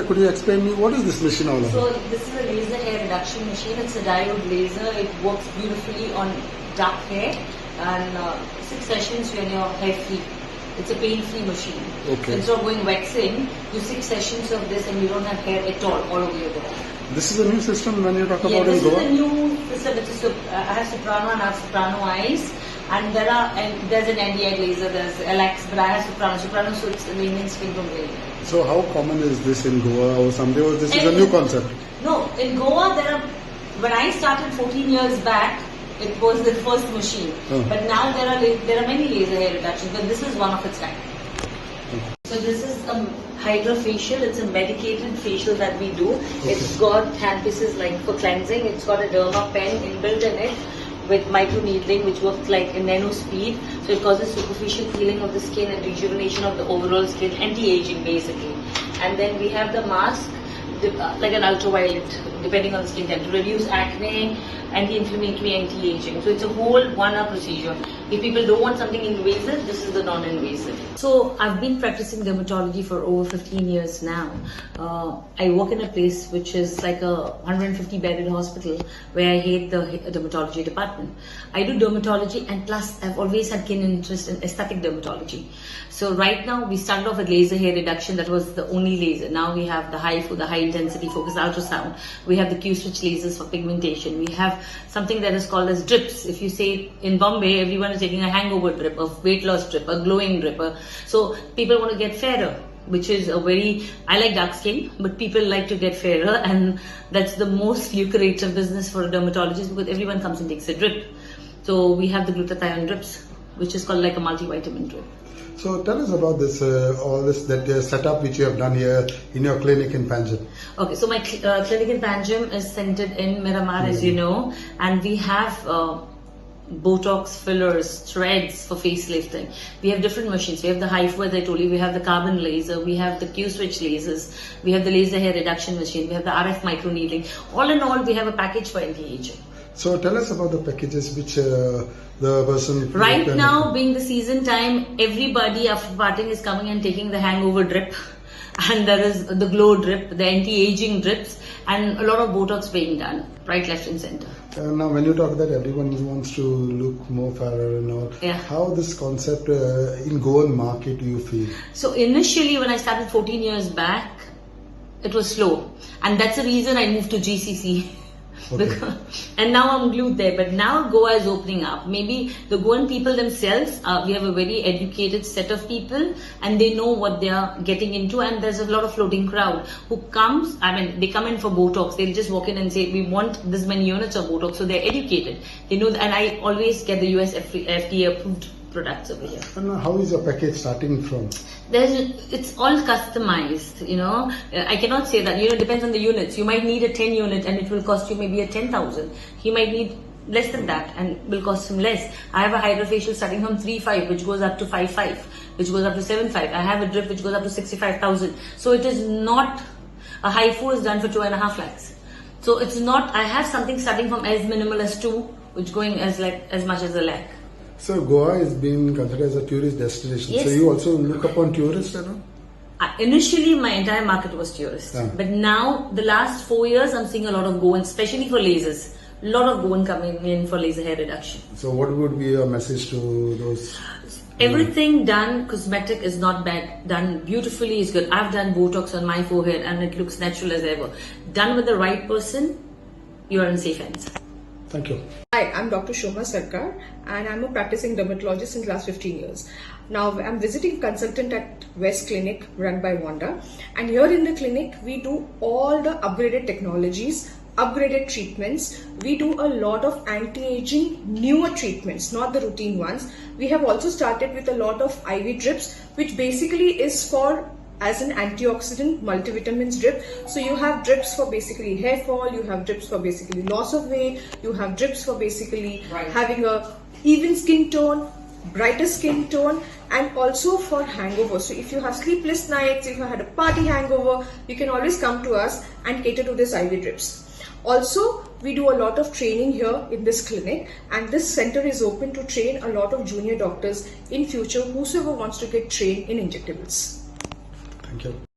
Could you explain me what is this machine all about? So this is a laser hair reduction machine. It's a diode laser. It works beautifully on dark hair, and 6 sessions when your hair free. It's a pain-free machine. Okay. Instead of going waxing, do 6 sessions of this and you don't have hair at all over your hair. This is a new system when you talk about this in Goa? is a new system. It's I have soprano and I have soprano eyes. And there's an NDI laser, there's LX, but I have soprano. Soprano suits the layman's skin tone very well. So how common is this in Goa or something? Or this is a new concept? No, in Goa when I started 14 years back, it was the first machine. But now there are many laser hair reductions, but this is one of its kind. So this is a Hydrafacial. It's a medicated facial that we do. Okay. It's got handpieces like for cleansing. It's got a derma pen inbuilt in it with micro needling, which works like a nano speed. So it causes superficial peeling of the skin and rejuvenation of the overall skin, anti-aging basically. And then we have the mask, like an ultraviolet, depending on the skin type, to reduce acne, anti-inflammatory, anti-aging. So it's a whole 1-hour procedure. If people don't want something invasive, this is the non-invasive. So I've been practicing dermatology for over 15 years now. I work in a place which is like a 150-bedded hospital where I hate the dermatology department. I do dermatology, and plus I've always had keen interest in aesthetic dermatology. So right now we started off with laser hair reduction. That was the only laser. Now we have the high intensity focused ultrasound. We have the Q-switch lasers for pigmentation. We have something that is called as drips. If you say in Bombay, everyone is taking a hangover drip, a weight loss drip, a glowing drip. So people want to get fairer, which is I like dark skin, but people like to get fairer, and that's the most lucrative business for a dermatologist because everyone comes and takes a drip. So we have the glutathione drips, which is called like a multivitamin drip. So tell us about this, all this setup which you have done here in your clinic in Panjim. Okay, so my clinic in Panjim is centered in Miramar, as you know, and we have Botox fillers, threads for facelifting. We have different machines. We have the HIFU, as I told you. We have the carbon laser. We have the Q-switch lasers. We have the laser hair reduction machine. We have the RF microneedling. All in all, we have a package for anti-aging. So tell us about the packages which the person... Right now, being the season time, everybody after partying is coming and taking the hangover drip. And there is the glow drip, the anti-aging drips, and a lot of Botox being done, right, left and center. Now when you talk that everyone wants to look more fairer and all, how this concept in Goan market do you feel? So initially when I started 14 years back, it was slow. And that's the reason I moved to GCC. Okay. And now I'm glued there. But now Goa is opening up. Maybe the Goan people themselves, we have a very educated set of people and they know what they are getting into, and there's a lot of floating crowd who comes, they come in for Botox. They'll just walk in and say, we want this many units of Botox. So they're educated. They know, and I always get the US FDA approved products over here. And how is your package starting from? It's all customized, I cannot say that, it depends on the units. You might need a 10 unit and it will cost you maybe a 10,000. He might need less than that and will cost him less. I have a Hydrafacial starting from 3.5 which goes up to 5.5, which goes up to 7.5. I have a drip which goes up to 65,000. So it is not, a HIFU is done for 2.5 lakhs. So it's not, I have something starting from as minimal as 2, which going as much as a lakh. So Goa is being considered as a tourist destination. Yes. So you also look upon tourists, Initially, my entire market was tourist. But now, the last 4 years, I'm seeing a lot of Goan, especially for lasers. A lot of Goan coming in for laser hair reduction. So what would be your message to those? Everything done, cosmetic is not bad. Done beautifully is good. I've done Botox on my forehead and it looks natural as ever. Done with the right person, you are in safe hands. Thank you. Hi, I'm Dr. Shoma Sarkar and I'm a practicing dermatologist since last 15 years. Now I'm visiting consultant at West Clinic run by Wanda, and here in the clinic we do all the upgraded technologies, upgraded treatments. We do a lot of anti-aging newer treatments, not the routine ones. We have also started with a lot of IV drips, which basically is for as an antioxidant multivitamins drip. So you have drips for basically hair fall, you have drips for basically loss of weight, you have drips for basically having a even skin tone, brighter skin tone, and also for hangover. So if you have sleepless nights, if you had a party hangover, you can always come to us and cater to this IV drips. Also, we do a lot of training here in this clinic, and this center is open to train a lot of junior doctors in future, whosoever wants to get trained in injectables. Thank you.